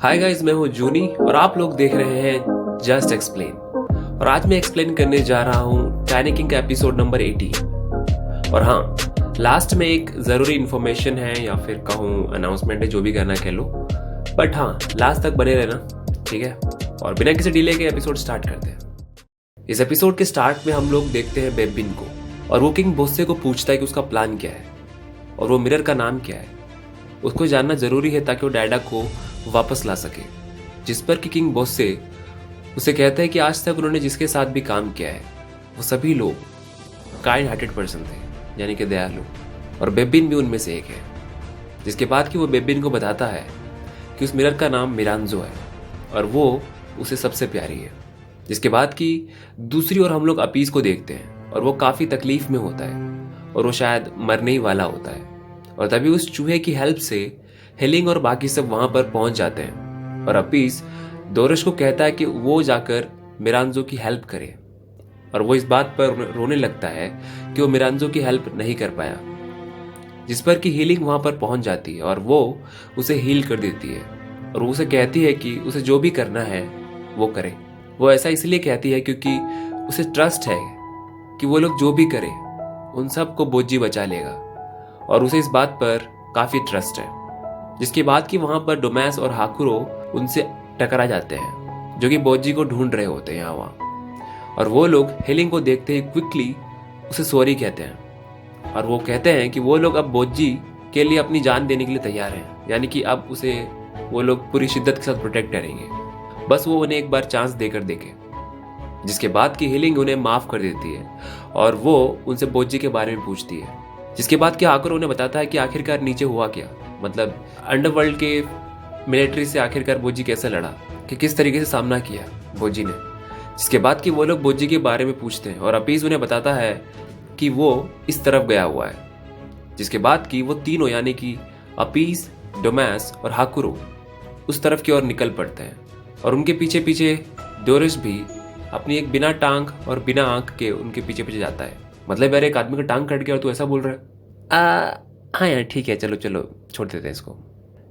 Hi guys, मैं हूँ जूनी और आप लोग देख रहे हैं जस्ट एक्सप्लेन। और आज मैं एक्सप्लेन करने जा रहा हूँ टाइनी किंग का एपिसोड नंबर 18। और हाँ, लास्ट में एक ज़रूरी इन्फॉर्मेशन है या फिर कहूँ अनाउंसमेंट है, जो भी कहना कह लो। बट हाँ, लास्ट तक बने रहना, ठीक है। और बिना किसी डिले के एपिसोड स्टार्ट करते हैं। इस एपिसोड के स्टार्ट में हम लोग देखते हैं बेबिन को, और वो किंग बोस्से को पूछता है कि उसका प्लान क्या है और वो मिरर का नाम क्या है। उसको जानना जरूरी है ताकि वो डैडा को वापस ला सके। जिस पर कि किंग बोस्से उसे कहता है कि आज तक उन्होंने जिसके साथ भी काम किया है वो सभी लोग काइंड हार्टेड पर्सन थे, यानी कि दयालु, और बेबिन भी उनमें से एक है। जिसके बाद कि वो बेबिन को बताता है कि उस मिरर का नाम मिरांजो है और वो उसे सबसे प्यारी है। जिसके बाद कि दूसरी ओर हम लोग अपीस को देखते हैं और वो काफ़ी तकलीफ में होता है और वो शायद मरने ही वाला होता है। और तभी उस चूहे की हेल्प से हेलिंग और बाकी सब वहां पर पहुंच जाते हैं और अपीस दोरश को कहता है कि वो जाकर मिरांजो की हेल्प करे। और वो इस बात पर रोने लगता है कि वो मिरांजो की हेल्प नहीं कर पाया। जिस पर कि हीलिंग वहां पर पहुंच जाती है और वो उसे हील कर देती है और उसे कहती है कि उसे जो भी करना है वो करे। वो ऐसा इसलिए कहती है क्योंकि उसे ट्रस्ट है कि वो लोग जो भी करे उन सब को बोजी बचा लेगा, और उसे इस बात पर काफी ट्रस्ट है। जिसके बाद कि वहां पर डोमैस और हाकुरो उनसे टकरा जाते हैं, जो कि बोजी को ढूंढ रहे होते हैं यहाँ वहाँ। और वो लोग हेलिंग को देखते ही क्विकली उसे सॉरी कहते हैं और वो कहते हैं कि वो लोग अब बोजी के लिए अपनी जान देने के लिए तैयार हैं, यानी कि अब उसे वो लोग पूरी शिद्दत के साथ प्रोटेक्ट करेंगे, बस वो उन्हें एक बार चांस देकर देखे। जिसके बाद कि हेलिंग उन्हें माफ कर देती है और वो उनसे बोजी के बारे में पूछती है। जिसके बाद कि हाकुरो उन्हें बताता है कि आखिरकार नीचे हुआ क्या, मतलब अंडरवर्ल्ड के मिलिट्री से आखिरकार बोजी कैसे लड़ा, कि किस तरीके से सामना किया बोजी ने। जिसके बाद कि वो लोग बोजी के बारे में पूछते हैं और अपीस उन्हें बताता है कि वो इस तरफ गया हुआ है। जिसके बाद कि वो तीनों यानी कि अपीस, डोमैस और हाकुरो उस तरफ की ओर निकल पड़ते हैं और उनके पीछे पीछे दोरिश भी अपनी एक बिना टांग और बिना आंख के उनके पीछे पीछे जाता है। मतलब यार, एक आदमी का टांग कट गया और तू ऐसा बोल रहा है? हाँ यार ठीक है, चलो चलो छोड़ देते हैं इसको।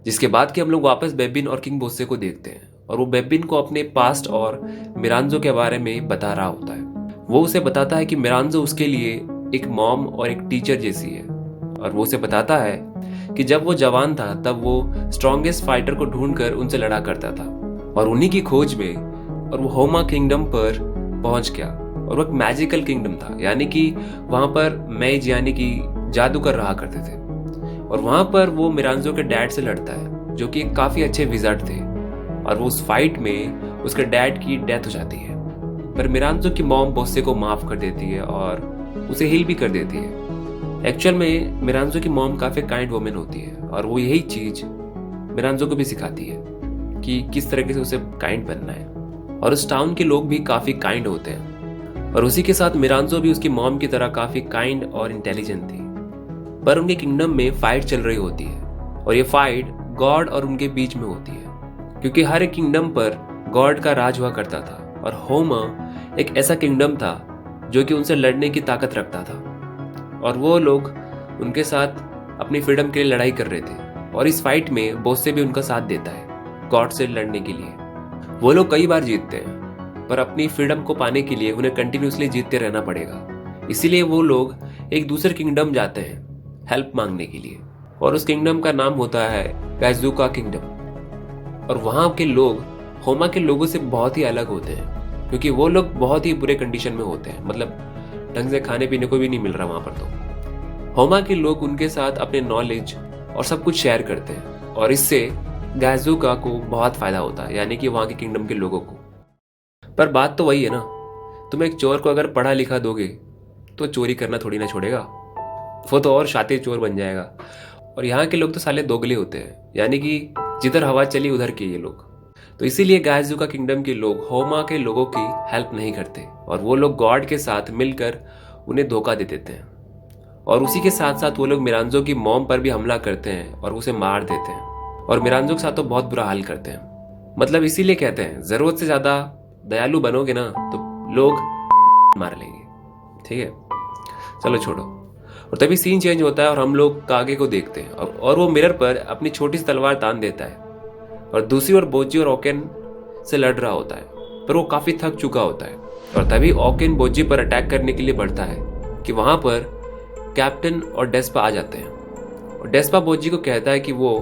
जिसके बाद कि हम लोग वापस बेबिन और किंग बोस्से को देखते हैं और वो बेबिन को अपने पास्ट और मिरांजो के बारे में बता रहा होता है। वो उसे बताता है कि मिरांजो उसके लिए एक मॉम और एक टीचर जैसी है। और वो उसे बताता है कि जब वो जवान था तब वो स्ट्रॉन्गेस्ट फाइटर को ढूंढकर उनसे लड़ा करता था और उन्हीं की खोज में और वो होमा किंगडम पर पहुंच गया। और वो एक मैजिकल किंगडम था, यानी कि वहां पर मैज यानी कि जादूगर रहा करते थे। और वहां पर वो मिरांजो के डैड से लड़ता है, जो कि एक काफी अच्छे विजार्ड थे। और वो उस फाइट में उसके डैड की डेथ हो जाती है, पर मिरांजो की मॉम बोस्से को माफ कर देती है और उसे हील भी कर देती है। एक्चुअल में मिरांजो की मॉम काफी काइंड वुमेन होती है और वो यही चीज मिरांजो को भी सिखाती है कि किस तरीके से उसे काइंड बनना है। और उस टाउन के लोग भी काफी काइंड होते हैं और उसी के साथ मिरांजो भी उसकी मॉम की तरह काफी काइंड और इंटेलिजेंट थी। पर उनके किंगडम में फाइट चल रही होती है और ये फाइट गॉड और उनके बीच में होती है, क्योंकि हर एक किंगडम पर गॉड का राज हुआ करता था और होमा एक ऐसा किंगडम था जो कि उनसे लड़ने की ताकत रखता था। और वो लोग उनके साथ अपनी फ्रीडम के लिए लड़ाई कर रहे थे और इस फाइट में बोस्से भी उनका साथ देता है गॉड से लड़ने के लिए। वो लोग कई बार जीतते हैं, पर अपनी फ्रीडम को पाने के लिए उन्हें कंटिन्यूसली जीतते रहना पड़ेगा। इसीलिए वो लोग एक दूसरे किंगडम जाते हैं हेल्प मांगने के लिए, और उस किंगडम का नाम होता है गाइजुका किंगडम। और वहां के लोग होमा के लोगों से बहुत ही अलग होते हैं, क्योंकि वो लोग बहुत ही बुरे कंडीशन में होते हैं, मतलब ढंग से खाने पीने को भी नहीं मिल रहा वहां पर। तो होमा के लोग उनके साथ अपने नॉलेज और सब कुछ शेयर करते हैं और इससे गाइजुका को बहुत फायदा होता है, यानी कि वहां के किंगडम के लोगों को। पर बात तो वही है ना, तुम एक चोर को अगर पढ़ा लिखा दोगे तो चोरी करना थोड़ी ना छोड़ेगा, वो तो और शातिर चोर बन जाएगा। और यहाँ के लोग तो साले दोगले होते हैं, यानी कि जिधर हवा चली उधर के ये लोग। तो इसीलिए गाइजुका किंगडम के लोग होमा के लोगों की हेल्प नहीं करते और वो लोग गॉड के साथ मिलकर उन्हें धोखा दे देते हैं। और उसी के साथ साथ वो लोग मिरांजो की मॉम पर भी हमला करते हैं और उसे मार देते हैं और मिरांजो के साथ तो बहुत बुरा हाल करते हैं। मतलब इसीलिए कहते हैं जरूरत से ज्यादा दयालु बनोगे ना तो लोग मार लेंगे, ठीक है। चलो छोड़ो। और तभी सीन चेंज होता है और हम लोग कागे को देखते हैं और वो मिरर पर अपनी छोटी सी तलवार तान देता है और दूसरी ओर बोजी और ओकेन से लड़ रहा होता है, पर वो काफी थक चुका होता है। और तभी ओकेन बोजी पर अटैक करने के लिए बढ़ता है कि वहां पर कैप्टन और डेस्पा आ जाते हैं। और डेस्पा बोजी को कहता है कि वो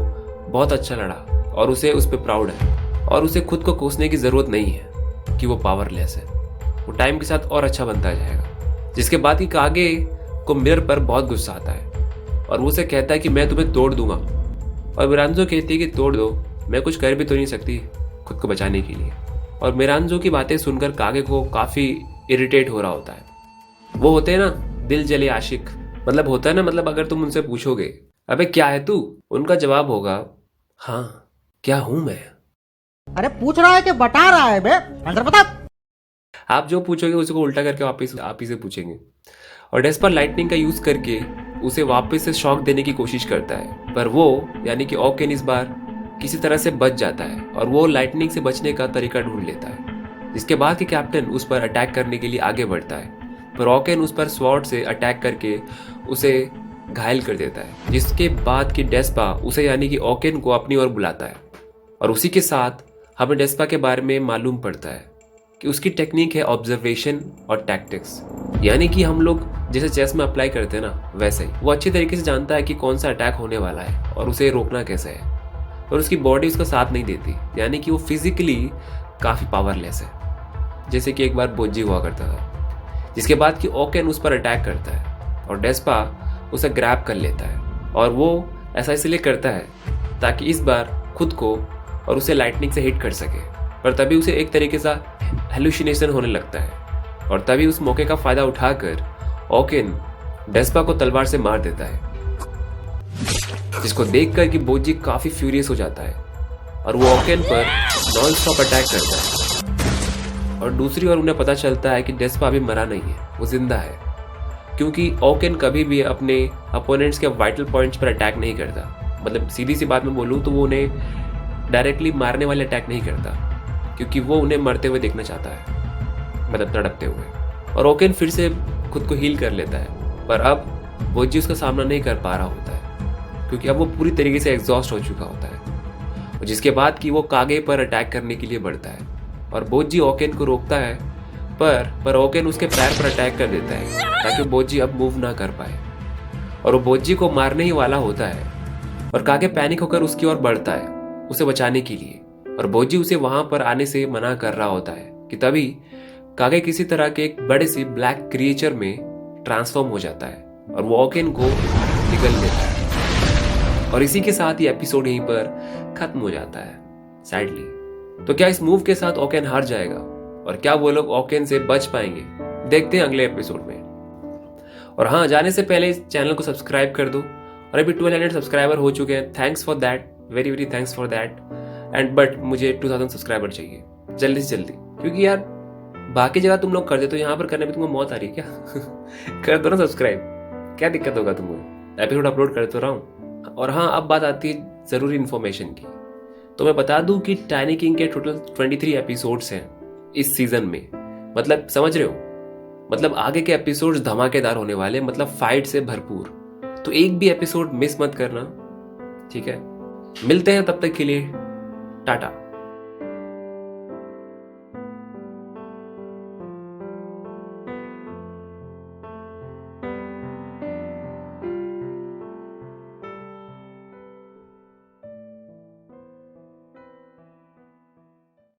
बहुत अच्छा लड़ा और उसे उस पर प्राउड है और उसे खुद को कोसने की जरूरत नहीं है कि वो पावरलेस है, वो टाइम के साथ और अच्छा बनता जाएगा। जिसके बाद कि कागे को मिरर पर बहुत गुस्सा आता है और वो उसे कहता है कि मैं तुम्हें तोड़ दूंगा। और मिरांजो कहती है कि तोड़ दो, मैं कुछ कर भी तो नहीं सकती खुद को बचाने के लिए। और मिरांजो की बातें सुनकर कागे को काफी इरिटेट हो रहा होता है। वो होते हैं ना दिल जले आशिक, मतलब होता है ना, मतलब अगर तुम उनसे पूछोगे अबे क्या है तू, उनका जवाब होगा हाँ क्या हूं मैं। अरे पूछ रहा है कि बता रहा है बे, अंदर बता। आप जो पूछोगे उसको उल्टा करके वापस आप ही से पूछेंगे। और डेस्पा लाइटनिंग का यूज करके उसे वापस से शॉक देने की कोशिश करता है, पर वो यानी कि ओकेन इस बार किसी तरह से बच जाता है और वो लाइटनिंग से बचने का तरीका ढूंढ लेता है। जिसके बाद कि कैप्टन उस पर अटैक करने के लिए आगे बढ़ता है, पर ओकेन उस पर स्वॉर्ड से अटैक करके उसे घायल कर देता है। जिसके बाद कि डेस्पा उसे यानी कि ओकेन को अपनी ओर बुलाता है और उसी के साथ हमें डेस्पा के बारे में मालूम पड़ता है कि उसकी टेक्निक है ऑब्जर्वेशन और टैक्टिक्स, यानी कि हम लोग जैसे चेस में अप्लाई करते हैं ना वैसे ही। वो अच्छी तरीके से जानता है कि कौन सा अटैक होने वाला है और उसे रोकना कैसे है। और उसकी बॉडी उसका साथ नहीं देती, यानी कि वो फिजिकली काफ़ी पावरलेस है, जैसे कि एक बार बोजी हुआ करता था। जिसके बाद कि ओकेन उस पर अटैक करता है और डेस्पा उसे ग्रैब कर लेता है और वो ऐसा इसलिए करता है ताकि इस बार खुद को और उसे लाइटनिंग से हिट कर सके। पर तभी उसे एक तरीके से हेलुसिनेशन होने लगता है और तभी उस मौके का फायदा उठाकर ओकेन डेस्पा को तलवार से मार देता है, जिसको देखकर कि बोजी काफी फ्यूरियस हो जाता है और वो ओकेन पर नॉन स्टॉप अटैक करता है। और दूसरी ओर उन्हें पता चलता है कि डेस्पा अभी मरा नहीं है, वो जिंदा है, क्योंकि ओकेन कभी भी अपने अपोनेंट्स के वाइटल पॉइंट्स पर अटैक नहीं करता। मतलब सीधी सी बात में बोलूँ तो वो उन्हें डायरेक्टली मारने वाले अटैक नहीं करता, क्योंकि वो उन्हें मरते हुए देखना चाहता है, मतलब तड़पते हुए। और ओकेन फिर से खुद को हील कर लेता है, पर अब बोजी उसका सामना नहीं कर पा रहा होता है क्योंकि अब वो पूरी तरीके से एग्जॉस्ट हो चुका होता है। जिसके बाद कि वो कागे पर अटैक करने के लिए बढ़ता है और बोजी ओकेन को रोकता है, पर ओकेन उसके पैर पर अटैक कर देता है ताकि बोजी अब मूव ना कर पाए और वो बोजी को मारने ही वाला होता है। और कागे पैनिक होकर उसकी ओर बढ़ता है उसे बचाने के लिए, और बोजी उसे वहां पर आने से मना कर रहा होता है कि तभी कागे किसी तरह के एक बड़े सी ब्लैक क्रिएचर में ट्रांसफॉर्म हो जाता है और वो ओकेन को निगल लेता है। और इसी के साथ ही एपिसोड यहीं पर खत्म हो जाता है सैडली। तो क्या इस मूव के साथ ओकेन हार जाएगा और क्या वो लोग ओकेन से बच पाएंगे, देखते हैं अगले एपिसोड में। और हाँ, जाने से पहले इस चैनल को सब्सक्राइब कर दो, और अभी 1200 सब्सक्राइबर हो चुके हैं। Thanks for that, very very thanks for that. And but मुझे 2000 सब्सक्राइबर चाहिए जल्दी से जल्दी, क्योंकि यार बाकी जगह तुम लोग कर देते हो, यहाँ पर करने में तुमको मौत आ रही है क्या कर दो ना सब्सक्राइब, क्या दिक्कत होगा तुमको, एपिसोड अपलोड कर तो रहा हूँ। और हाँ, अब बात आती है जरूरी इन्फॉर्मेशन की। तो मैं बता दूं कि टाइनी किंग के टोटल 23 एपिसोड्स हैं इस सीजन में। मतलब समझ रहे हो, मतलब आगे के एपिसोड्स धमाकेदार होने वाले, मतलब फाइट से भरपूर। तो एक भी एपिसोड मिस मत करना, ठीक है। मिलते हैं तब तक के लिए, टाटा।